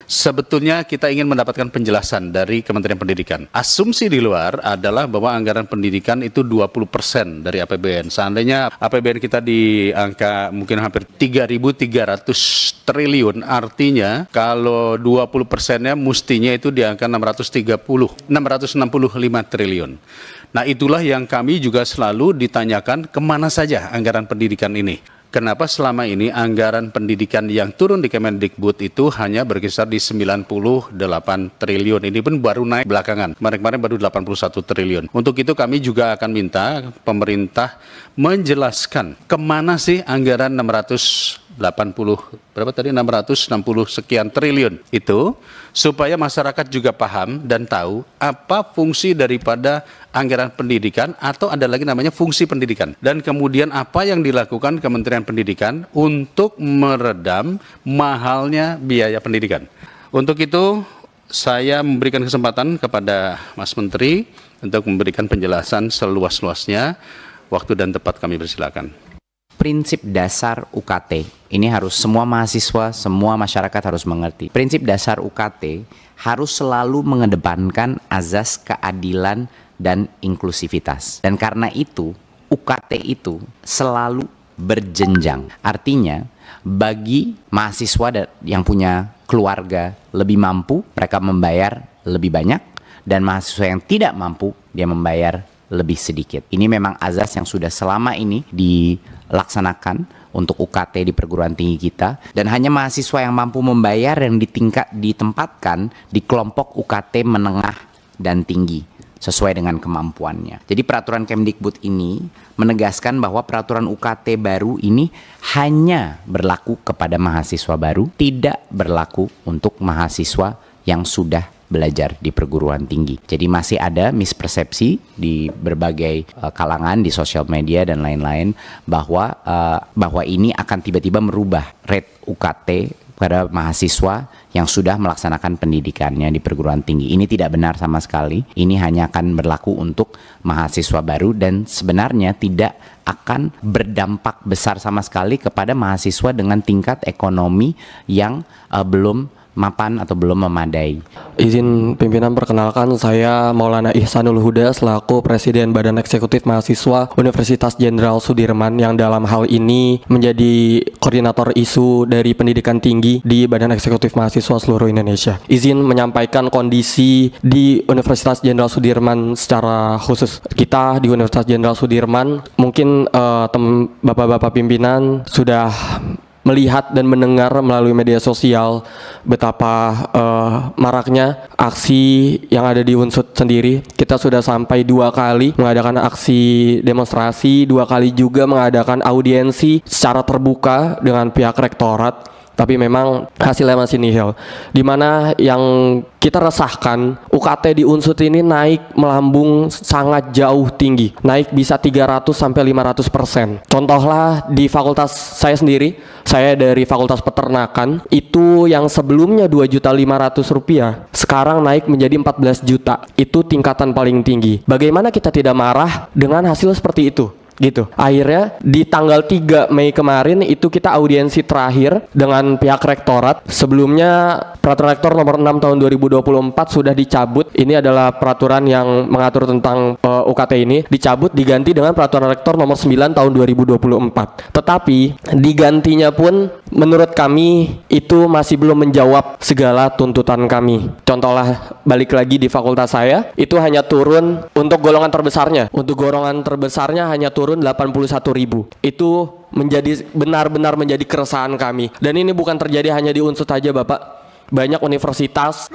Sebetulnya kita ingin mendapatkan penjelasan dari Kementerian Pendidikan. Asumsi di luar adalah bahwa anggaran pendidikan itu 20% dari APBN. Seandainya APBN kita di angka mungkin hampir 3.300 triliun, artinya kalau 20%-nya mestinya itu di angka 665 triliun. Nah, itulah yang kami juga selalu ditanyakan kemana saja anggaran pendidikan ini. Kenapa selama ini anggaran pendidikan yang turun di Kemendikbud itu hanya berkisar di 98 triliun. Ini pun baru naik belakangan. Kemarin baru 81 triliun. Untuk itu kami juga akan minta pemerintah menjelaskan kemana sih anggaran 660 sekian triliun itu, supaya masyarakat juga paham dan tahu apa fungsi daripada anggaran pendidikan, atau ada lagi namanya fungsi pendidikan, dan kemudian apa yang dilakukan Kementerian Pendidikan untuk meredam mahalnya biaya pendidikan. Untuk itu saya memberikan kesempatan kepada Mas Menteri untuk memberikan penjelasan seluas-luasnya. Waktu dan tempat kami persilakan. Prinsip dasar UKT ini harus semua mahasiswa, semua masyarakat harus mengerti. Prinsip dasar UKT harus selalu mengedepankan azas keadilan dan inklusivitas. Dan karena itu, UKT itu selalu berjenjang. Artinya, bagi mahasiswa yang punya keluarga lebih mampu, mereka membayar lebih banyak, dan mahasiswa yang tidak mampu, dia membayar lebih sedikit. Ini memang azas yang sudah selama ini dilaksanakan untuk UKT di perguruan tinggi kita, dan hanya mahasiswa yang mampu membayar yang ditempatkan di kelompok UKT menengah dan tinggi sesuai dengan kemampuannya. Jadi peraturan Kemdikbud ini menegaskan bahwa peraturan UKT baru ini hanya berlaku kepada mahasiswa baru, tidak berlaku untuk mahasiswa yang sudah belajar di perguruan tinggi. Jadi masih ada mispersepsi di berbagai kalangan di sosial media dan lain-lain bahwa ini akan tiba-tiba merubah rate UKT pada mahasiswa yang sudah melaksanakan pendidikannya di perguruan tinggi. Ini tidak benar sama sekali. Ini hanya akan berlaku untuk mahasiswa baru, dan sebenarnya tidak akan berdampak besar sama sekali kepada mahasiswa dengan tingkat ekonomi yang belum mapan atau belum memadai. Izin pimpinan perkenalkan, saya Maulana Ihsanul Huda selaku Presiden Badan Eksekutif Mahasiswa Universitas Jenderal Sudirman, yang dalam hal ini menjadi koordinator isu dari pendidikan tinggi di Badan Eksekutif Mahasiswa seluruh Indonesia. Izin menyampaikan kondisi di Universitas Jenderal Sudirman secara khusus. Kita di Universitas Jenderal Sudirman, mungkin bapak-bapak pimpinan sudah melihat dan mendengar melalui media sosial betapa maraknya aksi yang ada di Unsut sendiri. Kita sudah sampai 2 kali mengadakan aksi demonstrasi, 2 kali juga mengadakan audiensi secara terbuka dengan pihak rektorat. Tapi memang hasilnya masih nihil. Dimana yang kita resahkan, UKT di Unsut ini naik melambung sangat jauh tinggi, naik bisa 300-500%. Contohlah di fakultas saya sendiri, saya dari Fakultas Peternakan, itu yang sebelumnya Rp2.500.000 sekarang naik menjadi 14 juta. Itu tingkatan paling tinggi. Bagaimana kita tidak marah dengan hasil seperti itu? Gitu. Akhirnya di tanggal 3 Mei kemarin itu kita audiensi terakhir dengan pihak rektorat. Sebelumnya peraturan rektor nomor 6 tahun 2024 sudah dicabut. Ini adalah peraturan yang mengatur tentang UKT ini, dicabut diganti dengan peraturan rektor nomor 9 tahun 2024. Tetapi digantinya pun menurut kami itu masih belum menjawab segala tuntutan kami. Contohlah balik lagi di fakultas saya, itu hanya turun untuk golongan terbesarnya. Untuk golongan terbesarnya hanya turun 81.000. Itu benar-benar menjadi keresahan kami. Dan ini bukan terjadi hanya di Unsut saja, Bapak. Banyak universitas,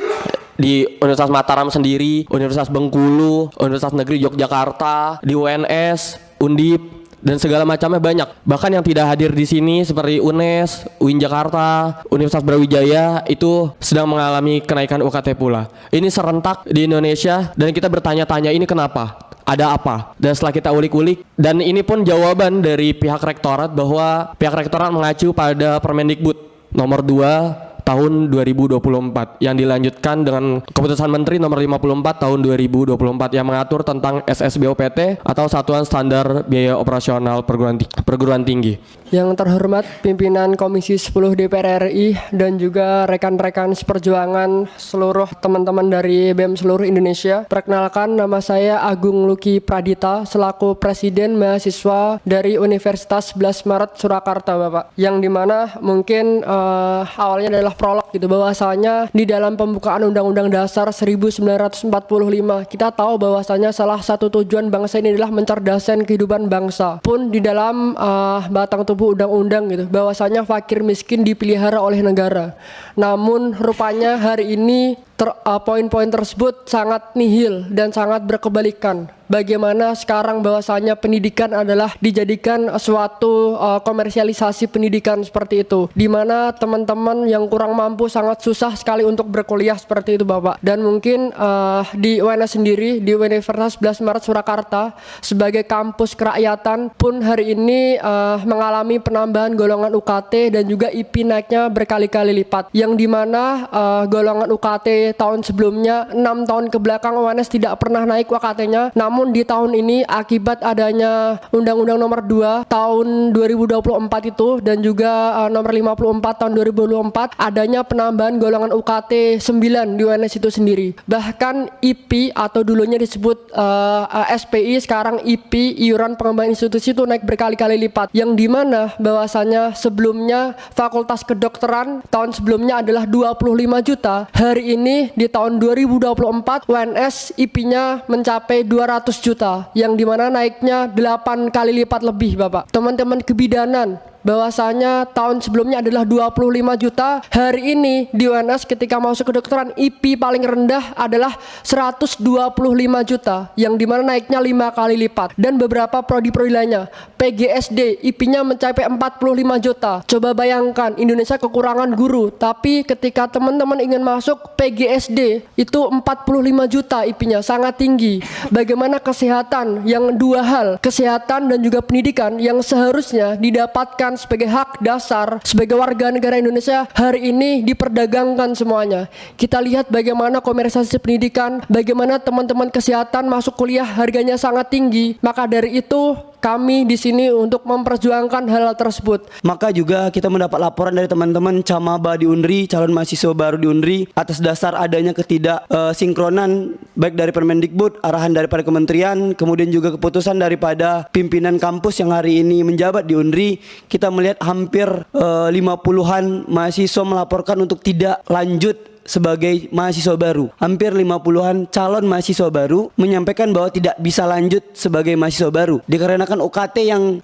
di Universitas Mataram sendiri, Universitas Bengkulu, Universitas Negeri Yogyakarta, di UNS, Undip, dan segala macamnya banyak. Bahkan yang tidak hadir di sini seperti UNES, UIN Jakarta, Universitas Brawijaya itu sedang mengalami kenaikan UKT pula. Ini serentak di Indonesia, dan kita bertanya-tanya ini kenapa? Ada apa? Dan setelah kita ulik-ulik, dan ini pun jawaban dari pihak rektorat bahwa pihak rektorat mengacu pada Permendikbud nomor 2 tahun 2024 yang dilanjutkan dengan keputusan Menteri nomor 54 tahun 2024 yang mengatur tentang SSBOPT atau Satuan Standar Biaya Operasional Perguruan Tinggi. Yang terhormat pimpinan Komisi 10 DPR RI dan juga rekan-rekan seperjuangan seluruh teman-teman dari BEM seluruh Indonesia. Perkenalkan, nama saya Agung Luki Pradita selaku Presiden Mahasiswa dari Universitas 11 Maret Surakarta, Bapak. Yang dimana mungkin awalnya adalah prolog gitu, bahwasanya di dalam pembukaan Undang-Undang Dasar 1945 kita tahu bahwasanya salah satu tujuan bangsa ini adalah mencerdaskan kehidupan bangsa. Pun di dalam batang tubuh undang-undang gitu, bahwasanya fakir miskin dipelihara oleh negara. Namun rupanya hari ini poin-poin tersebut sangat nihil dan sangat berkebalikan. Bagaimana sekarang bahwasanya pendidikan adalah dijadikan suatu komersialisasi pendidikan seperti itu, di mana teman-teman yang kurang mampu sangat susah sekali untuk berkuliah seperti itu, Bapak. Dan mungkin di UNS sendiri, di Universitas 11 Maret Surakarta sebagai kampus kerakyatan pun hari ini mengalami penambahan golongan UKT dan juga IP naiknya berkali-kali lipat, yang dimana golongan UKT tahun sebelumnya 6 tahun ke belakang UNS tidak pernah naik UKT-nya, namun di tahun ini akibat adanya Undang-Undang Nomor 2 tahun 2024 itu dan juga Nomor 54 tahun 2024 adanya penambahan golongan UKT 9 di UNS itu sendiri. Bahkan IP atau dulunya disebut SPI, sekarang IP, iuran pengembangan institusi itu naik berkali-kali lipat, yang dimana bahwasanya sebelumnya Fakultas Kedokteran tahun sebelumnya adalah 25 juta, hari ini di tahun 2024 UNS IP-nya mencapai 200 juta, yang dimana naiknya 8 kali lipat lebih, Bapak. Teman-teman kebidanan, bahwasanya tahun sebelumnya adalah 25 juta, hari ini di UNS ketika masuk kedokteran IP paling rendah adalah 125 juta, yang dimana naiknya 5 kali lipat. Dan beberapa prodi-prodi lainnya, PGSD IP-nya mencapai 45 juta. Coba bayangkan, Indonesia kekurangan guru, tapi ketika teman-teman ingin masuk PGSD itu 45 juta IP-nya, sangat tinggi. Bagaimana kesehatan, yang dua hal, kesehatan dan juga pendidikan yang seharusnya didapatkan sebagai hak dasar sebagai warga negara Indonesia, hari ini diperdagangkan semuanya. Kita lihat bagaimana komersialisasi pendidikan, bagaimana teman-teman kesehatan masuk kuliah harganya sangat tinggi. Maka dari itu kami di sini untuk memperjuangkan hal tersebut. Maka juga kita mendapat laporan dari teman-teman Camaba di Unri, calon mahasiswa baru di Unri, atas dasar adanya sinkronan baik dari Permendikbud, arahan daripada kementerian, kemudian juga keputusan daripada pimpinan kampus yang hari ini menjabat di Unri. Kita melihat hampir 50-an mahasiswa melaporkan untuk tidak lanjut sebagai mahasiswa baru. Hampir 50-an calon mahasiswa baru menyampaikan bahwa tidak bisa lanjut sebagai mahasiswa baru dikarenakan UKT yang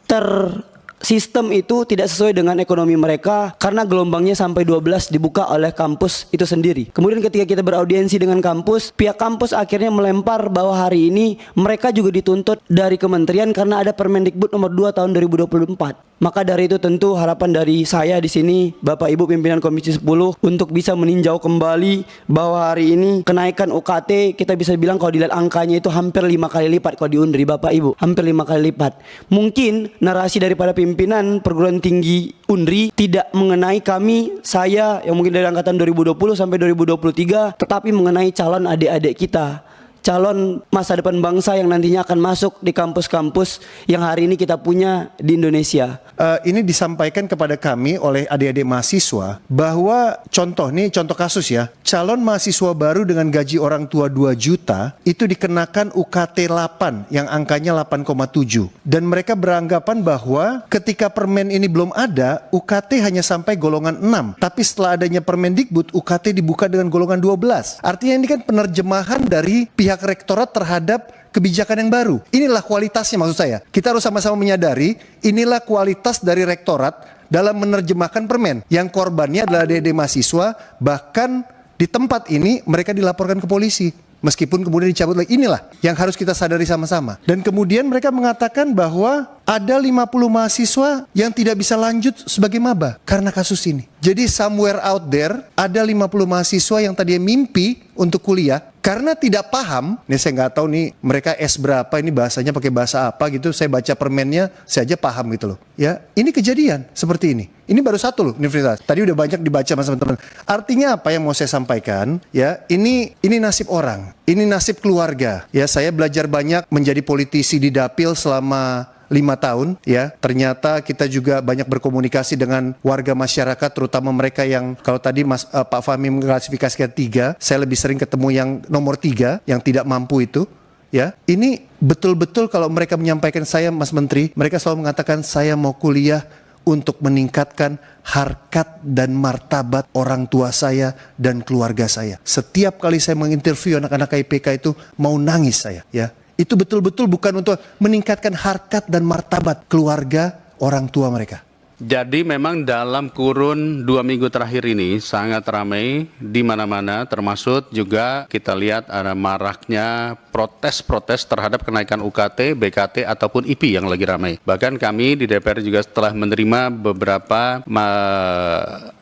sistem itu tidak sesuai dengan ekonomi mereka, karena gelombangnya sampai 12 dibuka oleh kampus itu sendiri. Kemudian ketika kita beraudiensi dengan kampus, pihak kampus akhirnya melempar bahwa hari ini mereka juga dituntut dari kementerian karena ada Permendikbud nomor 2 tahun 2024. Maka dari itu tentu harapan dari saya di sini, Bapak Ibu pimpinan Komisi 10, untuk bisa meninjau kembali bahwa hari ini kenaikan UKT kita bisa bilang kalau dilihat angkanya itu hampir 5 kali lipat kalau di Unri, Bapak Ibu, hampir 5 kali lipat. Mungkin narasi daripada pimpinan perguruan tinggi Unri tidak mengenai kami, saya yang mungkin dari angkatan 2020 sampai 2023, tetapi mengenai calon adik-adik kita, calon masa depan bangsa yang nantinya akan masuk di kampus-kampus yang hari ini kita punya di Indonesia. Ini disampaikan kepada kami oleh adik-adik mahasiswa bahwa contoh kasus ya, calon mahasiswa baru dengan gaji orang tua 2 juta itu dikenakan UKT 8 yang angkanya 8,7, dan mereka beranggapan bahwa ketika permen ini belum ada, UKT hanya sampai golongan 6, tapi setelah adanya Permendikbud UKT dibuka dengan golongan 12. Artinya ini kan penerjemahan dari pihak rektorat terhadap kebijakan yang baru. Inilah kualitasnya, maksud saya. Kita harus sama-sama menyadari inilah kualitas dari rektorat dalam menerjemahkan permen. Yang korbannya adalah adik-adik mahasiswa, bahkan di tempat ini mereka dilaporkan ke polisi. Meskipun kemudian dicabut lagi. Inilah yang harus kita sadari sama-sama. Dan kemudian mereka mengatakan bahwa ada 50 mahasiswa yang tidak bisa lanjut sebagai maba karena kasus ini. Jadi somewhere out there ada 50 mahasiswa yang tadinya mimpi untuk kuliah karena tidak paham. Ini saya nggak tahu nih mereka S berapa, ini bahasanya pakai bahasa apa gitu. Saya baca permennya saya aja paham gitu loh. Ya, ini kejadian seperti ini. Ini baru satu loh universitas. Tadi udah banyak dibaca sama teman-teman. Artinya apa yang mau saya sampaikan? Ya, ini nasib orang. Ini nasib keluarga. Ya, saya belajar banyak menjadi politisi di Dapil selama tahun ya. Ternyata kita juga banyak berkomunikasi dengan warga masyarakat, terutama mereka yang kalau tadi Pak Fahmi mengklasifikasikan 3, saya lebih sering ketemu yang nomor 3 yang tidak mampu itu. Ya, ini betul-betul kalau mereka menyampaikan saya, Mas Menteri, mereka selalu mengatakan saya mau kuliah untuk meningkatkan harkat dan martabat orang tua saya dan keluarga saya. Setiap kali saya menginterview anak-anak IPK itu mau nangis saya, ya. Itu betul-betul bukan untuk meningkatkan harkat dan martabat keluarga orang tua mereka. Jadi memang dalam kurun 2 minggu terakhir ini sangat ramai di mana-mana, termasuk juga kita lihat ada maraknya protes-protes terhadap kenaikan UKT, BKT ataupun IP yang lagi ramai. Bahkan kami di DPR juga telah menerima beberapa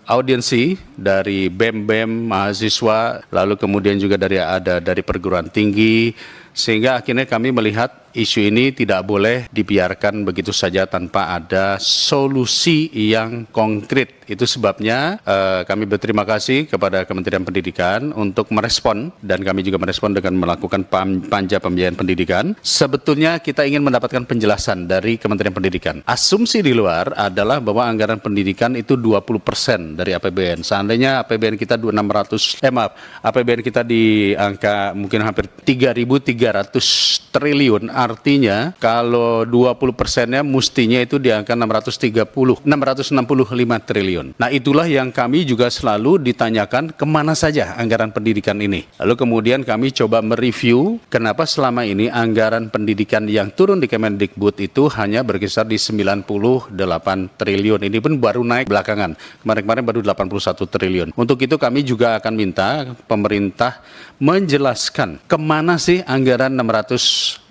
audiensi dari BEM-BEM, mahasiswa, lalu kemudian juga dari perguruan tinggi, sehingga akhirnya kami melihat isu ini tidak boleh dibiarkan begitu saja tanpa ada solusi yang konkret. Itu sebabnya kami berterima kasih kepada Kementerian Pendidikan untuk merespon, dan kami juga merespon dengan melakukan panja pembiayaan pendidikan. Sebetulnya kita ingin mendapatkan penjelasan dari Kementerian Pendidikan. Asumsi di luar adalah bahwa anggaran pendidikan itu 20% dari APBN. Seandainya APBN kita APBN kita di angka mungkin hampir 3.300 triliun, artinya kalau 20%-nya mestinya itu di angka 665 triliun. Nah, itulah yang kami juga selalu ditanyakan kemana saja anggaran pendidikan ini. Lalu kemudian kami coba mereview kenapa selama ini anggaran pendidikan yang turun di Kemendikbud itu hanya berkisar di 98 triliun. Ini pun baru naik belakangan. Kemarin-kemarin baru 81 triliun. Untuk itu kami juga akan minta pemerintah menjelaskan kemana sih anggaran 660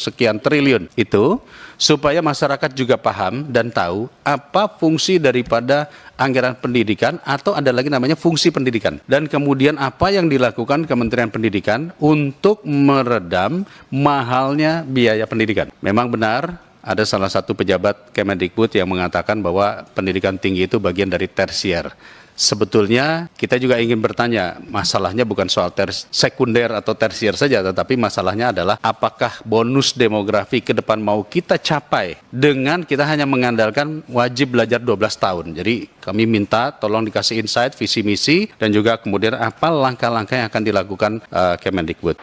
sekian triliun itu, supaya masyarakat juga paham dan tahu apa fungsi daripada anggaran pendidikan, atau ada lagi namanya fungsi pendidikan, dan kemudian apa yang dilakukan Kementerian Pendidikan untuk meredam mahalnya biaya pendidikan. Memang benar ada salah satu pejabat Kemendikbud yang mengatakan bahwa pendidikan tinggi itu bagian dari tersier. Sebetulnya kita juga ingin bertanya, masalahnya bukan soal sekunder atau tersier saja, tetapi masalahnya adalah apakah bonus demografi ke depan mau kita capai dengan kita hanya mengandalkan wajib belajar 12 tahun. Jadi kami minta tolong dikasih insight, visi misi, dan juga kemudian apa langkah-langkah yang akan dilakukan Kemendikbud.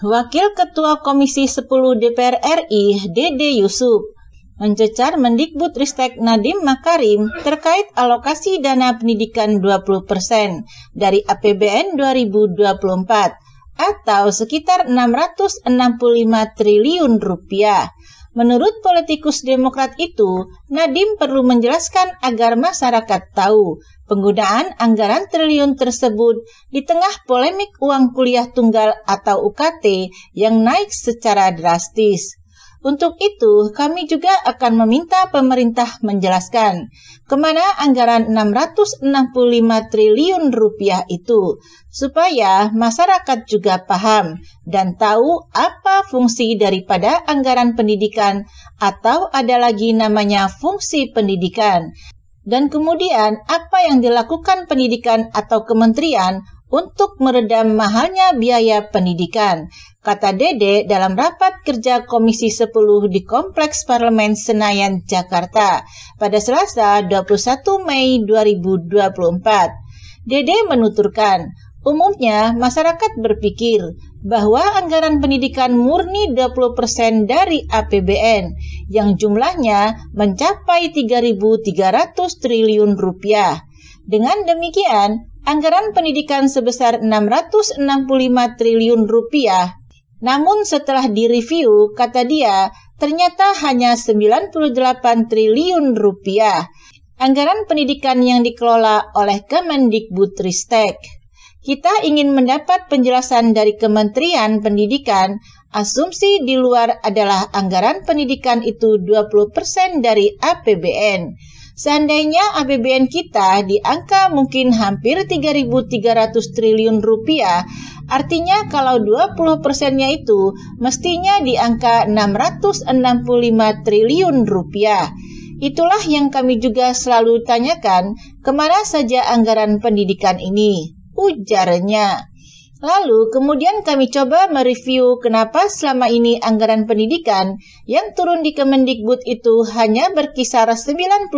Wakil Ketua Komisi 10 DPR RI, Dede Yusuf, mencecar Mendikbudristek Nadiem Makarim terkait alokasi dana pendidikan 20% dari APBN 2024 atau sekitar 665 triliun rupiah. Menurut politikus Demokrat itu, Nadiem perlu menjelaskan agar masyarakat tahu penggunaan anggaran triliun tersebut di tengah polemik uang kuliah tunggal atau UKT yang naik secara drastis. Untuk itu, kami juga akan meminta pemerintah menjelaskan kemana anggaran 665 triliun rupiah itu, supaya masyarakat juga paham dan tahu apa fungsi daripada anggaran pendidikan, atau ada lagi namanya fungsi pendidikan, dan kemudian apa yang dilakukan pendidikan atau kementerian untuk meredam mahalnya biaya pendidikan, kata Dede dalam rapat kerja Komisi 10 di Kompleks Parlemen Senayan, Jakarta pada Selasa 21 Mei 2024. Dede menuturkan, umumnya masyarakat berpikir bahwa anggaran pendidikan murni 20% dari APBN yang jumlahnya mencapai 3.300 triliun rupiah. Dengan demikian, anggaran pendidikan sebesar 665 triliun rupiah. Namun setelah direview, kata dia, ternyata hanya 98 triliun rupiah. Anggaran pendidikan yang dikelola oleh Kemendikbudristek. Kita ingin mendapat penjelasan dari Kementerian Pendidikan, asumsi di luar adalah anggaran pendidikan itu 20% dari APBN. Seandainya APBN kita di angka mungkin hampir 3.300 triliun rupiah, artinya kalau 20%-nya itu mestinya di angka 665 triliun rupiah. Itulah yang kami juga selalu tanyakan, kemana saja anggaran pendidikan ini, ujarnya. Lalu kemudian kami coba mereview kenapa selama ini anggaran pendidikan yang turun di Kemendikbud itu hanya berkisar 98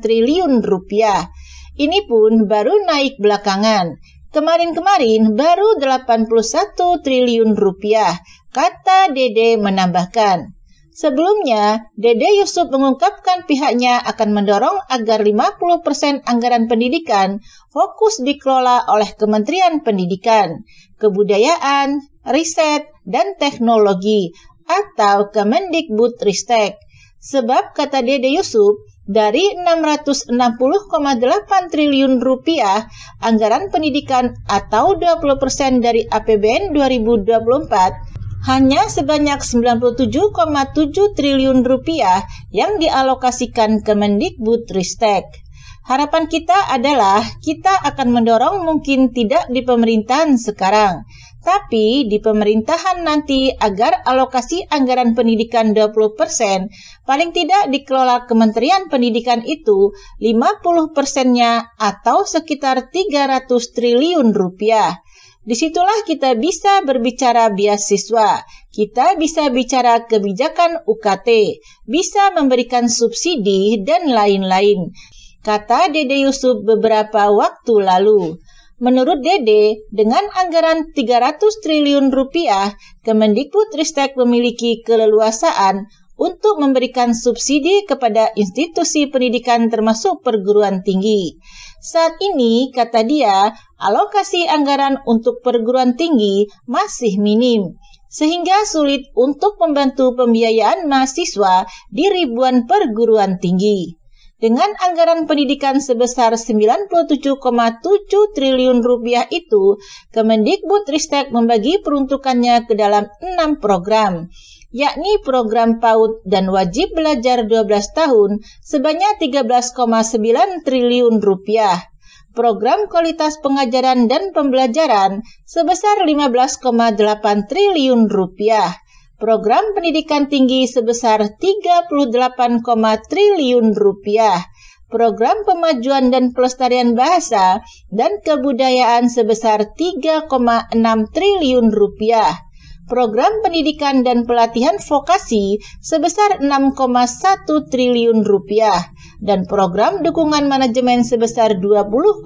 triliun rupiah. Ini pun baru naik belakangan. Kemarin-kemarin baru 81 triliun rupiah, kata Dede menambahkan. Sebelumnya, Dede Yusuf mengungkapkan pihaknya akan mendorong agar 50% anggaran pendidikan fokus dikelola oleh Kementerian Pendidikan, Kebudayaan, Riset, dan Teknologi atau Kemendikbudristek. Sebab, kata Dede Yusuf, dari 660,8 triliun rupiah anggaran pendidikan atau 20% dari APBN 2024, hanya sebanyak 97,7 triliun rupiah yang dialokasikan Kemendikbudristek. Harapan kita adalah kita akan mendorong mungkin tidak di pemerintahan sekarang, tapi di pemerintahan nanti agar alokasi anggaran pendidikan 20% paling tidak dikelola Kementerian Pendidikan itu 50%-nya atau sekitar 300 triliun rupiah. Disitulah kita bisa berbicara beasiswa, kita bisa bicara kebijakan UKT, bisa memberikan subsidi, dan lain-lain, kata Dede Yusuf beberapa waktu lalu. Menurut Dede, dengan anggaran 300 triliun rupiah, Kemendikbudristek memiliki keleluasaan untuk memberikan subsidi kepada institusi pendidikan termasuk perguruan tinggi. Saat ini, kata dia, alokasi anggaran untuk perguruan tinggi masih minim, sehingga sulit untuk membantu pembiayaan mahasiswa di ribuan perguruan tinggi. Dengan anggaran pendidikan sebesar 97,7 triliun rupiah itu, Kemendikbudristek membagi peruntukannya ke dalam 6 program, yakni program PAUD dan wajib belajar 12 tahun sebanyak 13,9 triliun rupiah, program kualitas pengajaran dan pembelajaran sebesar 15,8 triliun rupiah, program pendidikan tinggi sebesar 38, triliun rupiah, program pemajuan dan pelestarian bahasa dan kebudayaan sebesar 3,6 triliun rupiah, program pendidikan dan pelatihan vokasi sebesar 6,1 triliun rupiah, dan program dukungan manajemen sebesar 20,2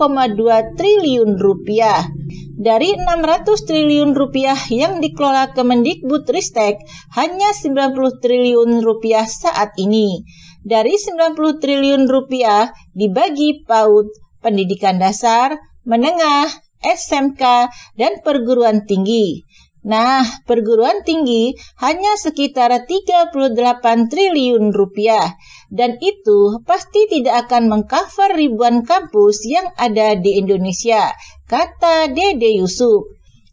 triliun rupiah. Dari 600 triliun rupiah yang dikelola Kemendikbudristek, hanya 90 triliun rupiah saat ini. Dari 90 triliun rupiah dibagi PAUD, pendidikan dasar, menengah, SMK, dan perguruan tinggi. Nah, perguruan tinggi hanya sekitar 38 triliun rupiah, dan itu pasti tidak akan mengcover ribuan kampus yang ada di Indonesia, kata Dede Yusuf.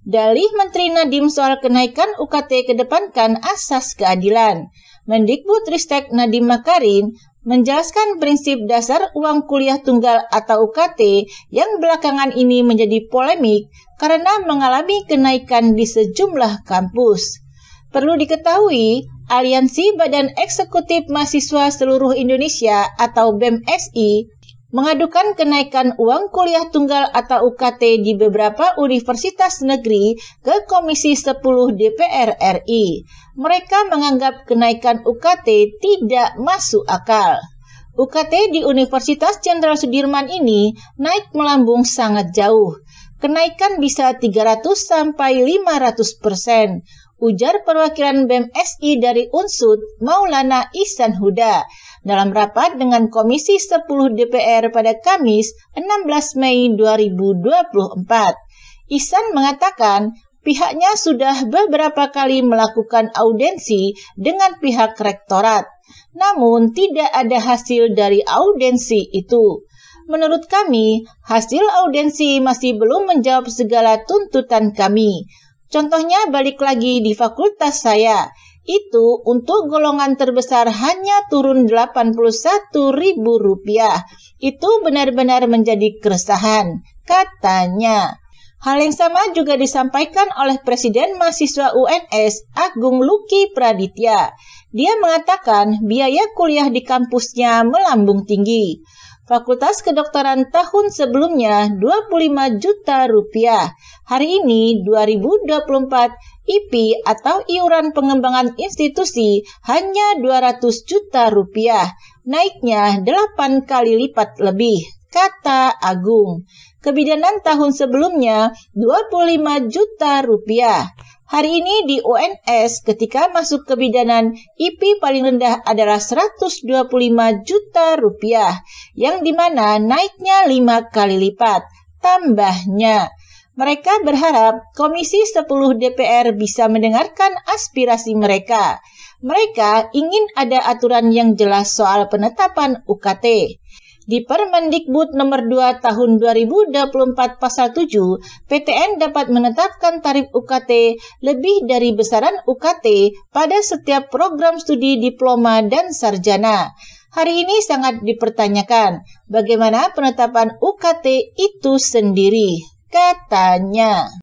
Dalih Menteri Nadiem soal kenaikan UKT kedepankan asas keadilan. Mendikbudristek Nadiem Makarim menjelaskan prinsip dasar uang kuliah tunggal atau UKT yang belakangan ini menjadi polemik karena mengalami kenaikan di sejumlah kampus. Perlu diketahui, Aliansi Badan Eksekutif Mahasiswa Seluruh Indonesia atau BEMSI mengadukan kenaikan uang kuliah tunggal atau UKT di beberapa universitas negeri ke Komisi 10 DPR RI. Mereka menganggap kenaikan UKT tidak masuk akal. UKT di Universitas Jenderal Sudirman ini naik melambung sangat jauh. Kenaikan bisa 300 sampai 500%, ujar perwakilan BEMSI dari Unsud, Maulana Ihsan Huda, dalam rapat dengan Komisi 10 DPR pada Kamis 16 Mei 2024. Ihsan mengatakan pihaknya sudah beberapa kali melakukan audensi dengan pihak rektorat, namun tidak ada hasil dari audensi itu. Menurut kami, hasil audensi masih belum menjawab segala tuntutan kami. Contohnya balik lagi di fakultas saya, itu untuk golongan terbesar hanya turun Rp81.000. Itu benar-benar menjadi keresahan, katanya. Hal yang sama juga disampaikan oleh Presiden Mahasiswa UNS Agung Luki Praditya. Dia mengatakan biaya kuliah di kampusnya melambung tinggi. Fakultas Kedokteran tahun sebelumnya 25 juta rupiah. Hari ini 2024 IP atau iuran pengembangan institusi hanya 200 juta rupiah. Naiknya 8 kali lipat lebih, kata Agung. Kebidanan tahun sebelumnya 25 juta rupiah. Hari ini di UNS ketika masuk kebidanan IP paling rendah adalah 125 juta rupiah, yang dimana naiknya 5 kali lipat. Tambahnya, mereka berharap Komisi 10 DPR bisa mendengarkan aspirasi mereka. Mereka ingin ada aturan yang jelas soal penetapan UKT. Di Permendikbud nomor 2 tahun 2024 pasal 7, PTN dapat menetapkan tarif UKT lebih dari besaran UKT pada setiap program studi diploma dan sarjana. Hari ini sangat dipertanyakan bagaimana penetapan UKT itu sendiri, katanya.